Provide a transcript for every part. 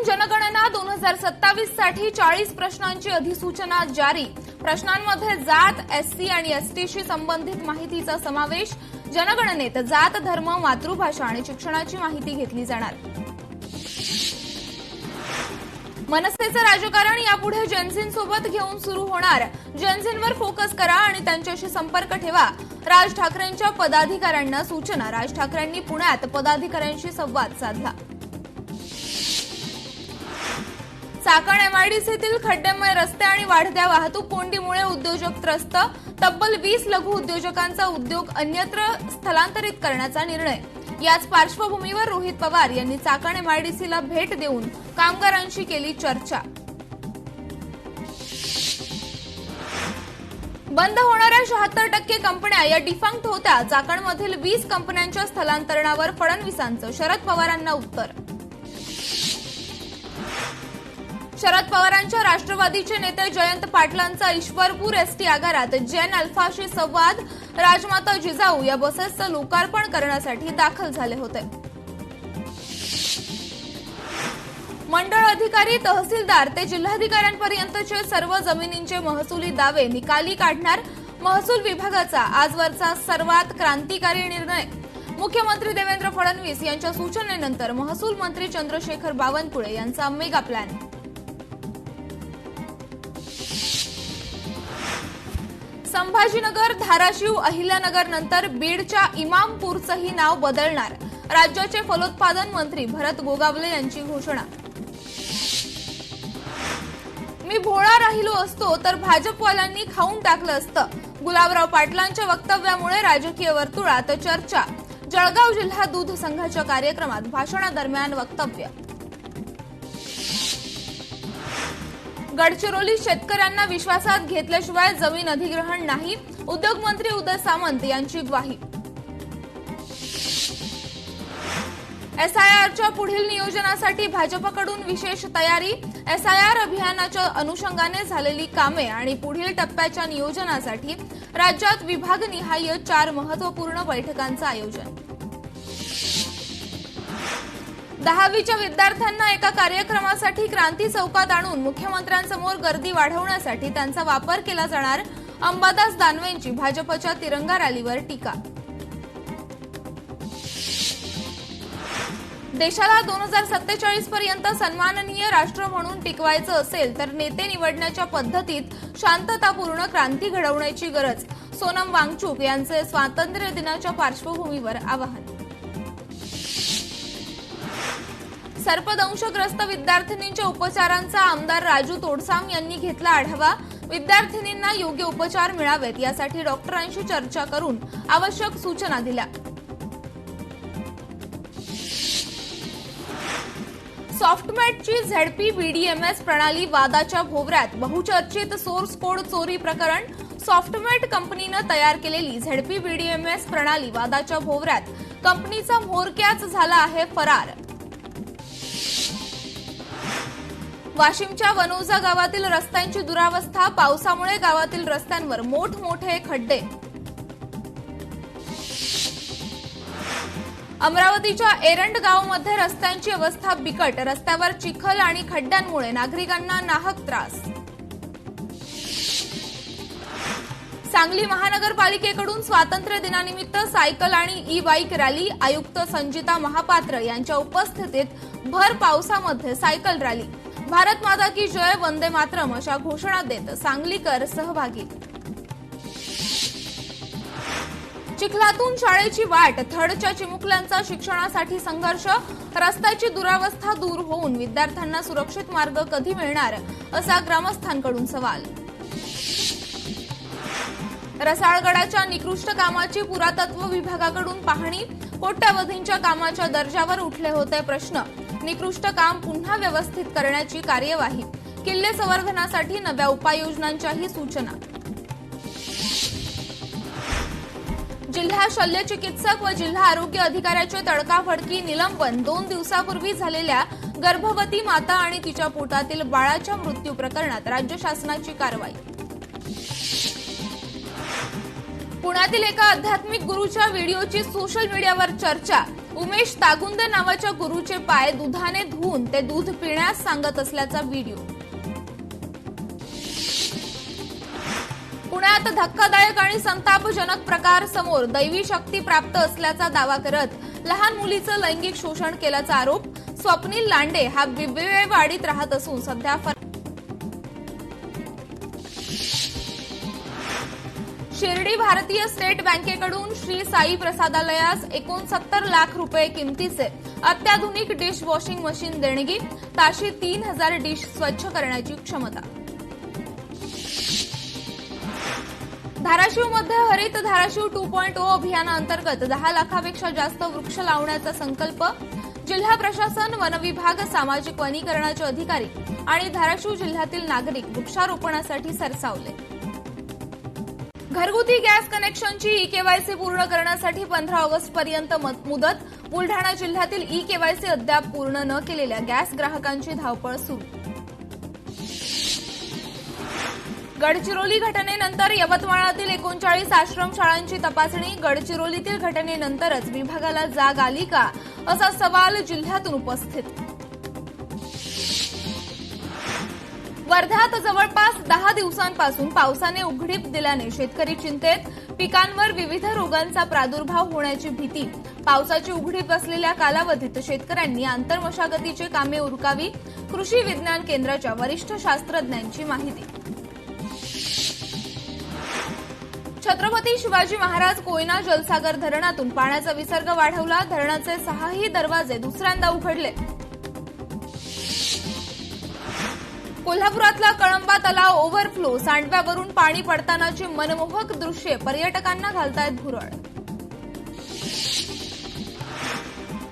राज्यातून जनगणना 2027 साठी 40 प्रश्नांची अधिसूचना जारी। प्रश्नांमध्ये जात, एससी आणि एसटीशी संबंधित माहितीचा समावेश। जनगणनेत जात, धर्म, मातृभाषा आणि शिक्षणाची माहिती घेतली जाणार। मनसेचं राजकारण यापुढे जेनझींसोबत घेऊन सुरू होणार। जेनझींवर फोकस करा आणि त्यांच्याशी संपर्क ठेवा। राज ठाकरेंच्या पदाधिकाऱ्यांना सूचना। राज ठाकरेंनी पुण्यात पदाधिकाऱ्यांशी संवाद साधला। चाकण एमआयडीसीतील खड्डेमय रस्ते आणि वाढत्या वाहतूक कोंडीमुळे उद्योजक त्रस्त। तब्बल 20 लघु उद्योजकांचा उद्योग अन्यत्र स्थलांतरित करण्याचा निर्णय। याच पार्श्वभूमीवर रोहित पवार यांनी चाकण एमआयडीसीला भेट देऊन कामगारांशी केली चर्चा। बंद होणाऱ्या 76% कंपन्या या डिफंक्ट होत्या। चाकणमधील 20 कंपन्यांच्या स्थलांतरणावर फडणवीसांचं शरद पवारांना उत्तर। शरद पवारांच्या राष्ट्रवादीचे नेते जयंत पाटलांचा ईश्वरपूर एसटी आगारात जेन अल्फाशी संवाद। राजमाता जिजाऊ या बसेसचं लोकार्पण करण्यासाठी दाखल झाले होते। मंडळ अधिकारी, तहसीलदार ते जिल्हाधिकाऱ्यांपर्यंतचे सर्व जमिनींचे महसुली दावे निकाली काढणार। महसूल विभागाचा आजवरचा सर्वात क्रांतिकारी निर्णय। मुख्यमंत्री देवेंद्र फडणवीस यांच्या सूचनेनंतर महसूल मंत्री चंद्रशेखर बावनकुळे यांचा मेगा प्लॅन। संभाजीनगर, धाराशिव, अहिल्यानगर नंतर बीडच्या इमामपूरचंही नाव बदलणार। राज्याचे फलोत्पादन मंत्री भरत गोगावले यांची घोषणा। मी भोळा राहिलो असतो तर भाजपवाल्यांनी खाऊन टाकलं असतं। गुलाबराव पाटलांच्या वक्तव्यामुळे राजकीय वर्तुळात चर्चा। जळगाव जिल्हा दूध संघाच्या कार्यक्रमात भाषणादरम्यान वक्तव्य। गडचिरोली शेतकऱ्यांना विश्वासात घेतल्याशिवाय जमीन अधिग्रहण नाही। उद्योगमंत्री उदय सामंत यांची ग्वाही। एसआयआरच्या पुढील नियोजनासाठी भाजपकडून विशेष तयारी। एसआयआर अभियानाच्या अनुषंगाने झालेली कामे आणि पुढील टप्प्याच्या नियोजनासाठी राज्यात विभागनिहाय 4 महत्त्वपूर्ण बैठकांचं आयोजन। 10वीच्या विद्यार्थ्यांना एका कार्यक्रमासाठी क्रांती चौकात आणून मुख्यमंत्र्यांसमोर गर्दी वाढवण्यासाठी त्यांचा वापर केला जाणार। अंबादास दानवेंची भाजपच्या तिरंगा रॅलीवर टीका। देशाला 2047 पर्यंत सन्माननीय राष्ट्र म्हणून टिकवायचं असेल तर नेते निवडण्याच्या पद्धतीत शांततापूर्ण क्रांती घडवण्याची गरज। सोनम वांगचुक यांचे स्वातंत्र्य दिनाच्या पार्श्वभूमीवर आवाहन। सर्पदंशग्रस्त विद्यार्थिनींच्या उपचारांचा आमदार राजू तोडसाम यांनी घेतला आढावा। विद्यार्थिनींना योग्य उपचार मिळावेत यासाठी डॉक्टरांशी चर्चा करून आवश्यक सूचना दिल्या। सॉफ्टमेटची झेडपी बीडीएमएस प्रणाली वादाच्या भोवऱ्यात। बहुचर्चित सोर्स कोड चोरी प्रकरण। सॉफ्टमेट कंपनीनं तयार केलेली झेडपी बीडीएमएस प्रणाली वादाच्या भोवऱ्यात। कंपनीचा म्होरक्याच झाला आहे फरार। वाशिमच्या वनोजा गावातील रस्त्यांची दुरावस्था। पावसामुळे गावातील रस्त्यांवर मोठमोठे खड्डे। अमरावतीच्या एरंड गावामध्ये रस्त्यांची अवस्था बिकट। रस्त्यावर चिखल आणि खड्ड्यांमुळे नागरिकांना नाहक त्रास। सांगली महानगरपालिकेकडून स्वातंत्र्य दिनानिमित्त सायकल आणि ई बाईक रॅली। आयुक्त संजिता महापात्र यांच्या उपस्थितीत भर पावसामध्ये सायकल रॅली। भारत माता की जय, वंदे मातरम अशा घोषणा देत सांगलीकर सहभागी। चिखलातून शाळेची वाट। थर्डच्या चिमुकल्यांचा शिक्षणासाठी संघर्ष। रस्त्याची दुरावस्था दूर होऊन विद्यार्थ्यांना सुरक्षित मार्ग कधी मिळणार असा ग्रामस्थांकडून सवाल। रसाळगडाच्या निकृष्ट कामाची पुरातत्व विभागाकडून पाहणी। कोट्यवधींच्या कामाच्या दर्जावर उठले होते प्रश्न। निकृष्ट काम पुन्हा व्यवस्थित करण्याची कार्यवाही। किल्ले संवर्धनासाठी नव्या उपाययोजनांच्याही सूचना। जिल्हा शल्यचिकित्सक व जिल्हा आरोग्य अधिकाऱ्याचे तडकाफडकी निलंबन। 2 दिवसापूर्वी झालेल्या गर्भवती माता आणि तिच्या पोटातील बाळाच्या मृत्यू प्रकरणात राज्य शासनाची कारवाई। पुण्यातील एका आध्यात्मिक गुरूच्या व्हिडिओची सोशल मीडियावर चर्चा। उमेश तागुंदे नावाच्या गुरुचे पाय दुधाने धुवून ते दूध पिण्यास सांगत असल्याचा व्हिडिओ. पुण्यात धक्कादायक आणि संतापजनक प्रकार समोर. दैवी शक्ती प्राप्त असल्याचा दावा करत लहान मुलीचं लैंगिक शोषण केल्याचा आरोप. स्वप्नील लांडे हा बिबवेवाडीत राहत असून सध्या शिर्डी भारतीय स्टेट बँकेकडून श्री साई प्रसादालयास 69 लाख रुपये किमतीचे अत्याधुनिक डिश वॉशिंग मशीन देणगी. ताशी 3000 डिश स्वच्छ करण्याची क्षमता. धाराशिवमध्ये हरित धाराशिव 2.0 अभियानाअंतर्गत 10 लाखापेक्षा जास्त वृक्ष लावण्याचा संकल्प. जिल्हा प्रशासन, वनविभाग, सामाजिक वनीकरणाचे अधिकारी आणि धाराशिव जिल्ह्यातील नागरिक वृक्षारोपणासाठी सरसावले. घरगुती गॅस कनेक्शनची ई-केवायसी पूर्ण करण्यासाठी 15 ऑगस्टपर्यंत मुदत. बुलढाणा जिल्ह्यातील ई-केवायसी अद्याप पूर्ण न केलेल्या गॅस ग्राहकांची धावपळ सुरू. गडचिरोली घटनेनंतर यवतमाळातील 39 आश्रमशाळांची तपासणी. गडचिरोलीतील घटनेनंतरच विभागाला जाग आली का, असा सवाल जिल्ह्यातून उपस्थित. वर्ध्यात जवळपास 10 दिवसांपासून पावसाने उघडीप दिल्याने शेतकरी चिंतेत. पिकांवर विविध रोगांचा प्रादुर्भाव होण्याची भीती. पावसाची उघडीप असलेल्या कालावधीत शेतकऱ्यांनी आंतरमशागतीची कामे उरकावी. कृषी विज्ञान केंद्राच्या वरिष्ठ शास्त्रज्ञांची माहिती. छत्रपती शिवाजी महाराज कोयना जलसागर धरणातून पाण्याचा विसर्ग वाढवला. धरणाचे 6ही दरवाजे दुसऱ्यांदा उघडले. कोल्हापुरातला कळंबा तलाव ओव्हरफ्लो. सांडव्यावरून पाणी पडतानाची मनमोहक दृश्ये पर्यटकांना घालतायत भुरळ.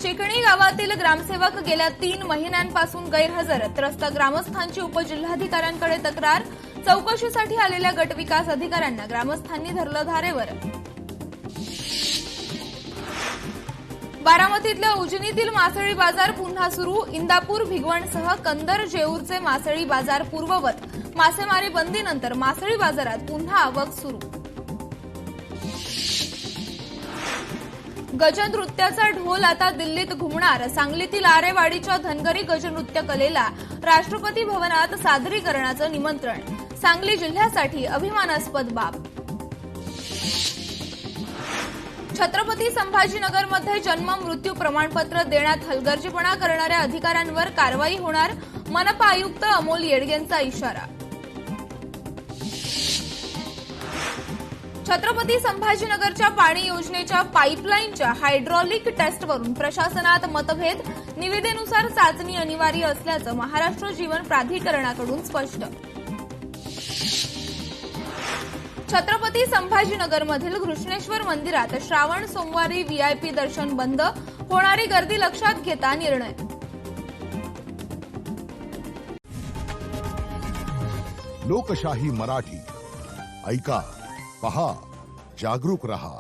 चिकणी गावातील ग्रामसेवक गेल्या 3 महिन्यांपासून गैरहजर. त्रस्त ग्रामस्थांची उपजिल्हाधिकाऱ्यांकडे तक्रार. चौकशीसाठी आलेल्या गटविकास अधिकाऱ्यांना ग्रामस्थांनी धरलं धारेवर. बारामतीतल्या उजनीतील मासळी बाजार पुन्हा सुरू. इंदापूर, भिगवणसह कंदर, जेऊरचे मासळी बाजार पूर्ववत. मासेमारी बंदीनंतर मासळी बाजारात पुन्हा आवक सुरू. गजनृत्याचा ढोल आता दिल्लीत घुमणार. सांगलीतील आरेवाडीच्या धनगरी गजनृत्य कलेला राष्ट्रपती भवनात सादरीकरणाचं निमंत्रण. सांगली जिल्ह्यासाठी अभिमानास्पद बाब. छत्रपती संभाजीनगरमध्ये जन्म मृत्यू प्रमाणपत्र देण्यात हलगर्जीपणा करणाऱ्या अधिकाऱ्यांवर कारवाई होणार. मनपा आयुक्त अमोल येडगेंचा इशारा. छत्रपती संभाजीनगरच्या पाणी योजनेच्या पाईपलाईनच्या हायड्रॉलिक टेस्टवरून प्रशासनात मतभेद. निविदेनुसार चाचणी अनिवार्य असल्याचं महाराष्ट्र जीवन प्राधिकरणाकडून स्पष्ट. छत्रपती संभाजीनगरमधील घृष्णेश्वर मंदिरात श्रावण सोमवारी व्हीआयपी दर्शन बंद. होणारी गर्दी लक्षात घेता निर्णय. लोकशाही मराठी ऐका, पहा, जागरूक रहा.